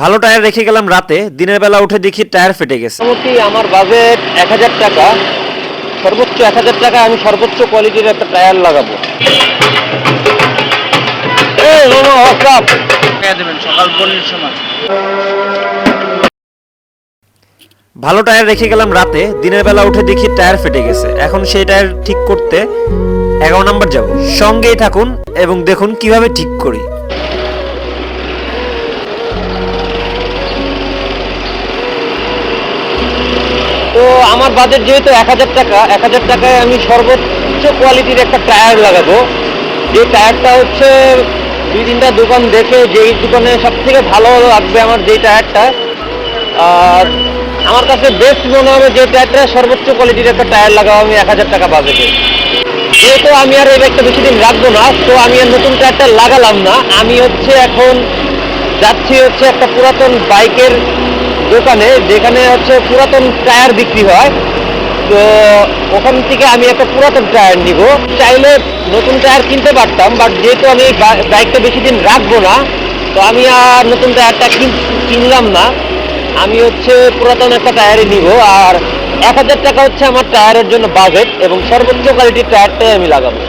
ভালো টায়ার রেখে গেলাম রাতে, দিনের বেলা উঠে দেখি টায়ার ফেটে গেছে। মোটামুটি আমার বাজেট 1000 টাকা, সর্বোচ্চ 1000 টাকা আমি সর্বোচ্চ কোয়ালিটির একটা টায়ার লাগাবো। এই মামা হোয়াটসঅ্যাপ দেবেন সকাল 5টার সময়। ভালো টায়ার রেখে গেলাম রাতে, দিনের বেলা উঠে দেখি টায়ার ফেটে গেছে। এখন সেই টায়ার ঠিক করতে 11 নম্বর যাব। সঙ্গেই থাকুন এবং দেখুন কিভাবে ঠিক করি। তো আমার বাজেট যেহেতু 1000 টাকা, 1000 টাকায় আমি সর্বোচ্চ কোয়ালিটির একটা টায়ার লাগাবো। যে টায়ারটা হচ্ছে 2-3টা দোকান দেখে যেই দোকানে সব থেকে ভালো লাগবে আমার যেই টায়ারটা, আর আমার কাছে বেস্ট মনে হবে যে টায়ারটা সর্বোচ্চ কোয়ালিটির একটা টায়ার লাগাবো আমি 1000 টাকা বাজেটে। যেহেতু আমি আর এই বাইকটা বেশি দিন রাখবো না, তো আমি আর নতুন টায়ারটা লাগালাম না। আমি হচ্ছে এখন যাচ্ছি হচ্ছে একটা পুরাতন বাইকের দোকানে, যেখানে হচ্ছে পুরাতন টায়ার বিক্রি হয়। তো ওখান থেকে আমি একটা পুরাতন টায়ার নিব। চাইলে নতুন টায়ার কিনতে পারতাম, বাট যেহেতু আমি বাইকটা বেশি দিন রাখবো না, তো আমি আর নতুন টায়ারটা কিনলাম না। আমি হচ্ছে পুরাতন একটা টায়ারই নিব। আর 1000 টাকা হচ্ছে আমার টায়ারের জন্য বাজেট, এবং সর্বোচ্চ কোয়ালিটির টায়ারটাই আমি লাগাবো।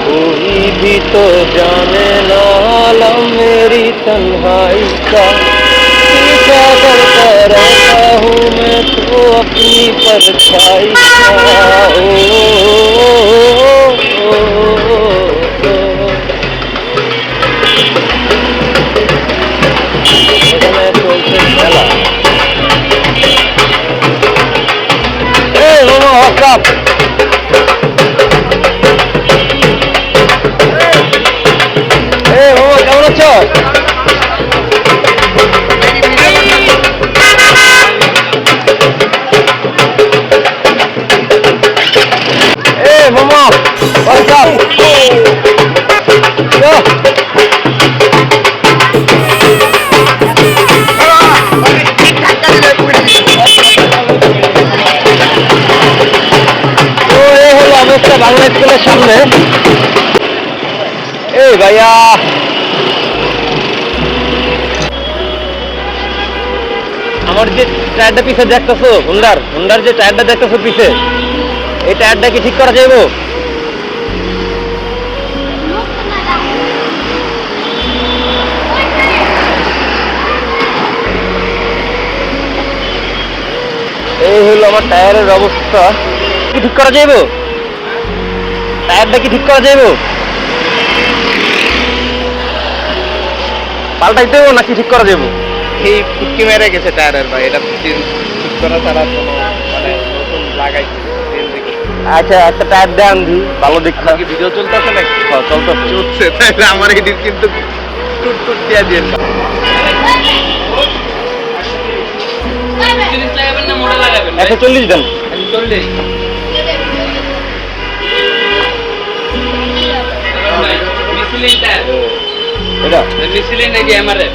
कोई भी तो जाने ना आलम मेरी तन्हाई का, पीछा करता रहता हूँ मैं तो अपनी परछाई का। এখানে চলছে মেলা। এই মামা হোয়াটসঅ্যাপ। এই মামা কেমন আছো? এই মামা হোয়াটসঅ্যাপ। বাংলা স্কুলের সামনে। এই ভাইয়া আমার যে টায়ারটা পিছে দেখতেছো, হুন্ডার যে টায়ারটা দেখতেছো পিছে, এই টায়ারটা কি ঠিক করা যাইব? এই হলো আমার টায়ারের অবস্থা। কি ঠিক করা যাইব? টায়ারটা কি ঠিক করা যাইব? পাল্টাইতে হবে নাকি ঠিক করা যাইব? এই ফুটকি মেরে গেছে টায়ারের ভাই, এটা ঠিক করা ছাড়া কোনো মানে নতুন লাগাইছে। আচ্ছা একটা টায়ার দেন দি ভালো দেখলাম। কি ভিডিও চলতেছে নাকি? চলছে, তাইলে আমার এদিক কিন্তু টুট দিয়ে দিয়ে লাগাবেন না মোড়ে লাগাবেন? 140 দেন। 40 মিসলিং টায়ার। এটা মিসলিং নাকি এমআরএফ?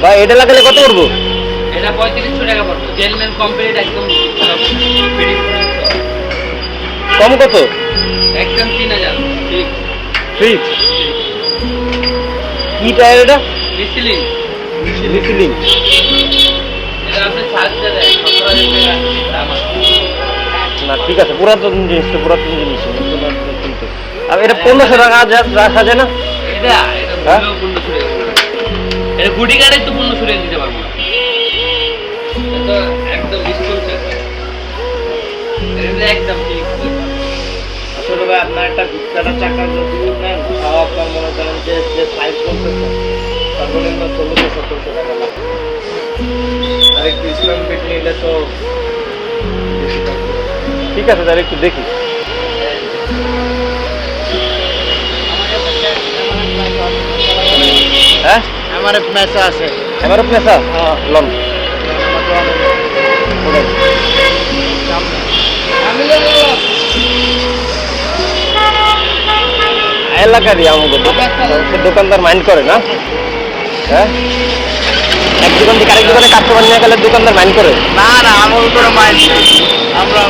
ভাই এটা লাগালে কত পড়বো? এটা 3500 টাকা পড়বে। জেলম্যান কমপ্লিট একদম ফিটিং কম কত? একদম 3000 ঠিক ঠিক। কি টায়ার এটা? মিসলিং। এটা আপনি চার্জ দেন 17000 টাকা দাম আছে। না ঠিক আছে, পুরাতন জিনিস তো পুরাতন জিনিস। আর এটা 1500 টাকা রাখা যায় না? এটা 1500 টাকা। এটা গুডি কার্ডে তো 1500 টাকা দিতে পারবো না। এটা একদম ডিসকাউন্ট আছে। এটা একদম ঠিক। আসলে ভাই আপনার একটা গুপ্তাটা চাকার যদি নেন, তাও আপনার মনে করেন যে সাইজ বলতেছে সর্বনিম্ন 1600-1700 টাকা লাগবে। আর একটু ইসলাম পেট নিলে তো বেশি টাকা। ঠিক আছে তাহলে একটু দেখি। হ্যাঁ আমার মেসা আছে। এমআরএফ মেসা লন এলাকারই আমাদের দোকানদার মাইন্ড করে না। হ্যাঁ এক দোকান থেকে আরেক দোকানে কাস্টমার নিয়ে গেলে দোকানদার মাইন্ড করে না না, আমার উপরে মাইন্ড নেই। আমরা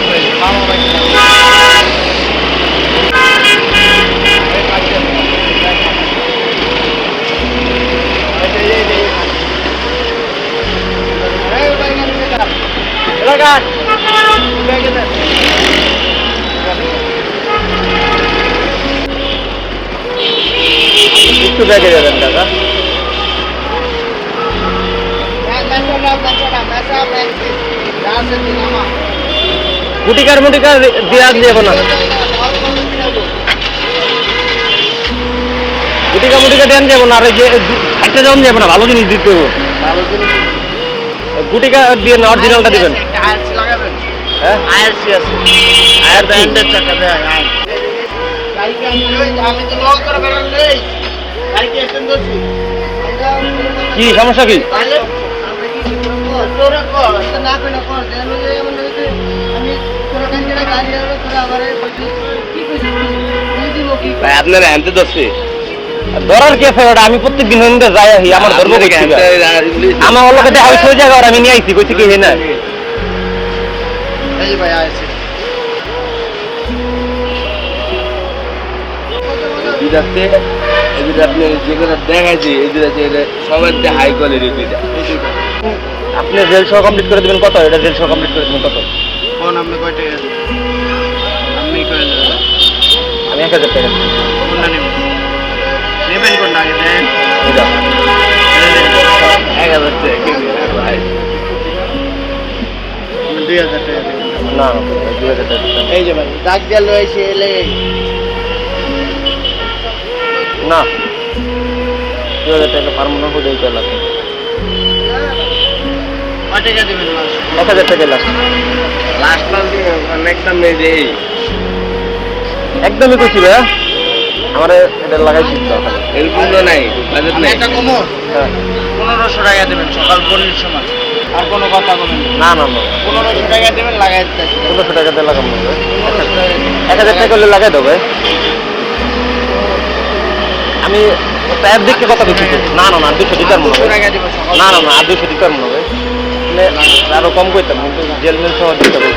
একটু ব্যাগে যাবেন কাকা। গুটিকার মুটিকার দেওয়া যাবো না, গুটিকা মুটিকা দেন যাবো না, আর এই যে একটা যেমন যাবো না, ভালো জিনিস দিতে হবে। গুটিকা দিয়ে না, অরিজিনালটা দিবেন। হ্যাঁ আয়ার ব্র্যান্ডের চাকা দেয়। কি সমস্যা কি? আপনার আনতে দোষে ধরার কি আছে? আমি প্রত্যেক দিন যাই আহি, আমার ধর্ম আমার লোকে দেখা হয়ে জায়গা আমি নিয়ে আইছি, কইছি কি না আপনি যে কথা দেখাইছি সবার হাই কোয়ালিটি দুইটা। আপনি রেল সহ কমপ্লিট করে দেবেন কত? এটা রেল সহ কমপ্লিট করে দেবেন কত? কোন আপনি কয় টাকা আপনি করে দেবেন? আমি 1000 টাকা কোনটা নেবেন? নেবেন কোনটা আগে দেন? এটা 1000 টাকা ভাই, 2000 টাকা না 2000 টাকা। এই যে ভাই দাগ দিয়ে লইছে এলে না 2000 টাকা পারবো না, হয়ে যাবে লাগবে। কয় টাকা দিবেন? 1000 টাকা লাস্ট একদম নেই যে একদমই কইছি ভাই, আমার এটা লাগাইছি তো এরকম তো নাই, বাজেট নাই। এটা কমো হ্যাঁ 1500 টাকা দিবেন সকাল 4 সময়, আর কোনো কথা বলেন না। না না 1500 টাকা দিবেন, লাগাই দিতে 1500 টাকা দিয়ে লাগাবো। 1000 টাকা করলে লাগাই দেবে। আমি টায়ার দেখতে কথা বলছি। না না না 200 দিতাম মনে হয়। না না না আর 200 দিতাম মনে হয়, আরো কম করতাম, কিন্তু জেল মেল সহ দিতে হবে।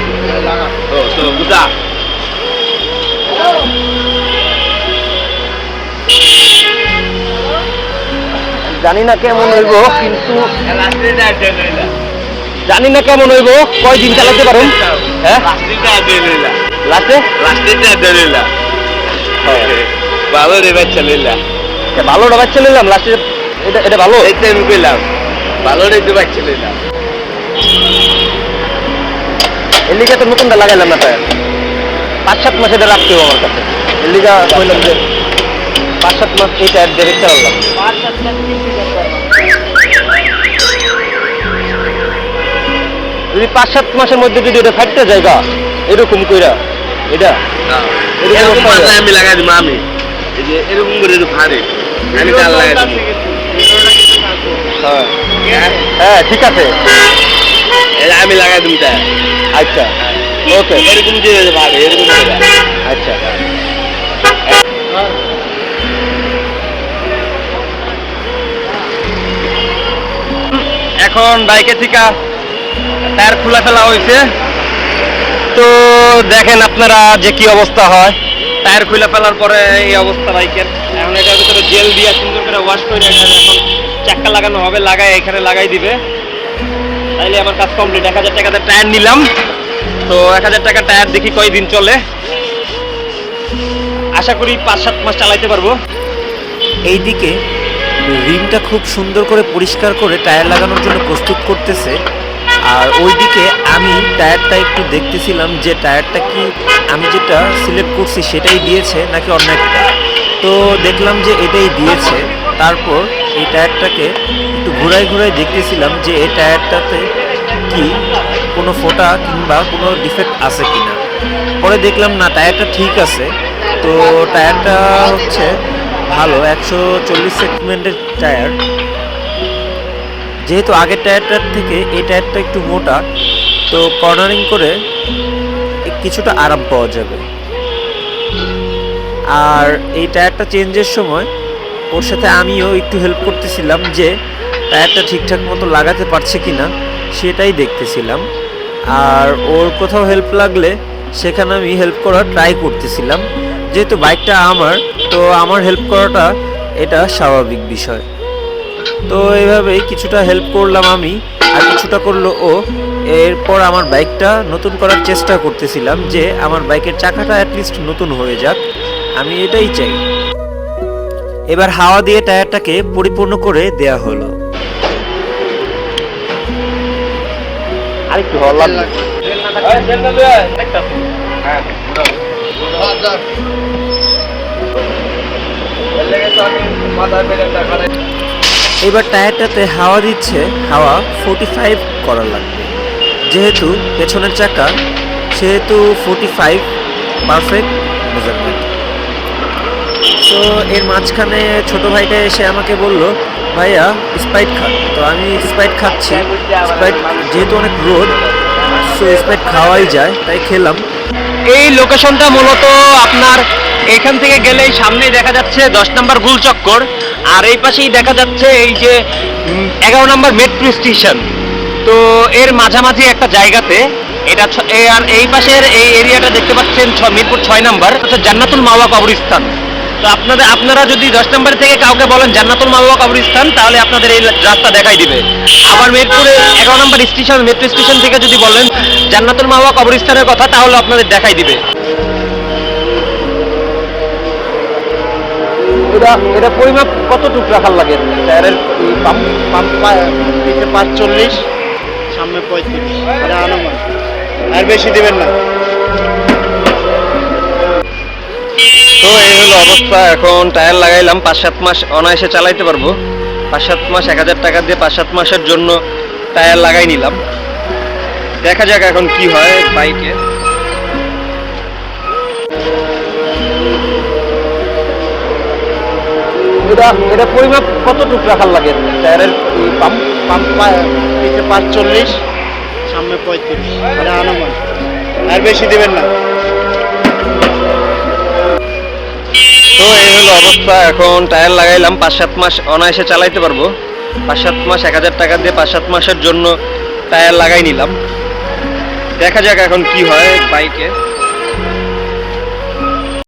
জানি না কেমন হইব, কিন্তু জানি না কেমন হইব, কয়দিন চালাতে পারুন। হ্যাঁ লাস্টে ভালো রে বাচ্চা লইলা, ভালো রে বাচ্চা লইলাম লাস্টে। এটা এটা ভালো, এইটা আমি কইলাম ভালো রে বাচ্চা লইলাম। এর লিগা তো নতুনটা লাগাইলাম না, টায়ার 5-7 মাস এটা রাখতে হবে আমার কাছে। এর লিগা কইলাম যে 5-7 মাস এই টায়ার দিয়ে চালালাম। যদি 5-7 মাসের মধ্যে যদি এটা ফাইটটা জায়গা এরকম কইরা এটা আমি লাগাই দিব। আমি এই যে এরকম করে ভারে আমি চাল লাগাই দিব। হ্যাঁ ঠিক আছে, আমি লাগাই দিব। আচ্ছা ওকে, এরকম যে ভারে এরকম। আচ্ছা এখন বাইকে থেকে টায়ার খোলা ফেলা হয়েছে, তো দেখেন আপনারা যে কি অবস্থা হয়। টায়ার খুলে ফেলার পরে এই অবস্থা বাইকের। এখন এটার ভিতরে জেল দিয়ে সুন্দর করে ওয়াশ করে এখন চাক্কা লাগানো হবে, লাগাই এখানে লাগাই দিবে, তাইলে আমার কাজ কমপ্লিট। 1000 টাকাতে টায়ার নিলাম, তো 1000 টাকা টায়ার দেখি কয়দিন চলে। আশা করি 5-7 মাস চালাইতে পারবো। এইদিকে রিমটা খুব সুন্দর করে পরিষ্কার করে টায়ার লাগানোর জন্য প্রস্তুত করতেছে, আর ওইদিকে আমি টায়ারটা একটু দেখতেছিলাম যে টায়ারটা কি আমি যেটা সিলেক্ট করছি সেটাই দিয়েছে নাকি অন্য একটা। তো দেখলাম যে এটাই দিয়েছে। তারপর এই টায়ারটাকে একটু ঘুরাই ঘুরাই দেখতেছিলাম যে এই টায়ারটাতে কি কোনো ফোঁটা কিংবা কোনো ডিফেক্ট আছে কিনা। পরে দেখলাম না, টায়ারটা ঠিক আছে। তো টায়ারটা হচ্ছে ভালো 140 সেগমেন্টের টায়ার। যেহেতু আগের টায়ারটার থেকে এই টায়ারটা একটু মোটা, তো কর্নারিং করে কিছুটা আরাম পাওয়া যাবে। আর এই টায়ারটা চেঞ্জের সময় ওর সাথে আমিও একটু হেল্প করতেছিলাম যে টায়ারটা ঠিকঠাক মতো লাগাতে পারছে কিনা সেটাই দেখতেছিলাম। আর ওর কোথাও হেল্প লাগলে সেখানে আমি হেল্প করার ট্রাই করতেছিলাম। যেহেতু বাইকটা আমার, তো আমার হেল্প করাটা এটা স্বাভাবিক বিষয়। তো এইভাবেই কিছুটা হেল্প করলাম আমি। আর কিছুটা করলো ও। এরপর আমার বাইকটা নতুন করার চেষ্টা করতেছিলাম যে আমার বাইকের চাকাটা অ্যাটলিস্ট নতুন হয়ে যাক, আমি এটাই চাই। এবার হাওয়া দিয়ে টায়ারটাকে পরিপূর্ণ করে দেয়া হলো। আরেকটু হওয়ার লাগবে। হ্যাঁ এবার টায়ারটাতে হাওয়া দিচ্ছে, হাওয়া 45 করা লাগবে, যেহেতু পেছনের চাকা সেহেতু 45 পারফেক্ট মেজারমেন্ট। তো এর মাঝখানে ছোট ভাইটা এসে আমাকে বলল, ভাইয়া স্প্রাইট খান। তো আমি স্প্রাইট খাচ্ছি। স্প্রাইট যেহেতু অনেক রোদ, সো স্প্রাইট খাওয়াই যায়, তাই খেলাম। এই লোকেশনটা মূলত আপনার এখান থেকে গেলেই সামনেই দেখা যাচ্ছে 10 নম্বর গুল চক্কর, আর এই পাশেই দেখা যাচ্ছে এই যে 11 নম্বর মেট্রো স্টেশন। তো এর মাঝামাঝি একটা জায়গাতে এটা আর এই পাশের এই এরিয়াটা দেখতে পাচ্ছেন মিরপুর 6 নম্বর, হচ্ছে জান্নাতুল মাওয়া কবরস্থান। তো আপনারা যদি 10 নম্বর থেকে কাউকে বলেন জান্নাতুল মাওয়া কবরস্থান, তাহলে আপনাদের এই রাস্তা দেখাই দিবে। আবার মিরপুরে 11 নম্বর স্টেশন মেট্রো স্টেশন থেকে যদি বলেন জান্নাতুল মাওয়া কবরস্থানের কথা, তাহলে আপনাদের দেখাই দিবে। এটা পরিমাপ কতটুকু রাখার লাগে টায়ারের পাম্প 45, সামনে 35, এটা আনুমান, আর বেশি দিবেন না। তো এই হলো অবস্থা। এখন টায়ার লাগাইলাম, 5-7 মাস অনায়াসে চালাইতে পারবো। 5-7 মাস 1000 টাকা দিয়ে 5-7 মাসের জন্য টায়ার লাগাই নিলাম। দেখা যাক এখন কি হয় বাইকে। এটা পরিমাপ কতটুকু রাখার লাগে টায়ারের পাম্প 45, সামনে 35, এটা আনুমান, আর বেশি দিবেন না। তো এই হলো অবস্থা। এখন টায়ার লাগাইলাম, 5-7 মাস অনায়াসে চালাইতে পারবো। 5-7 মাস 1000 টাকা দিয়ে 5-7 মাসের জন্য টায়ার লাগাই নিলাম। দেখা যাক এখন কি হয় বাইকে।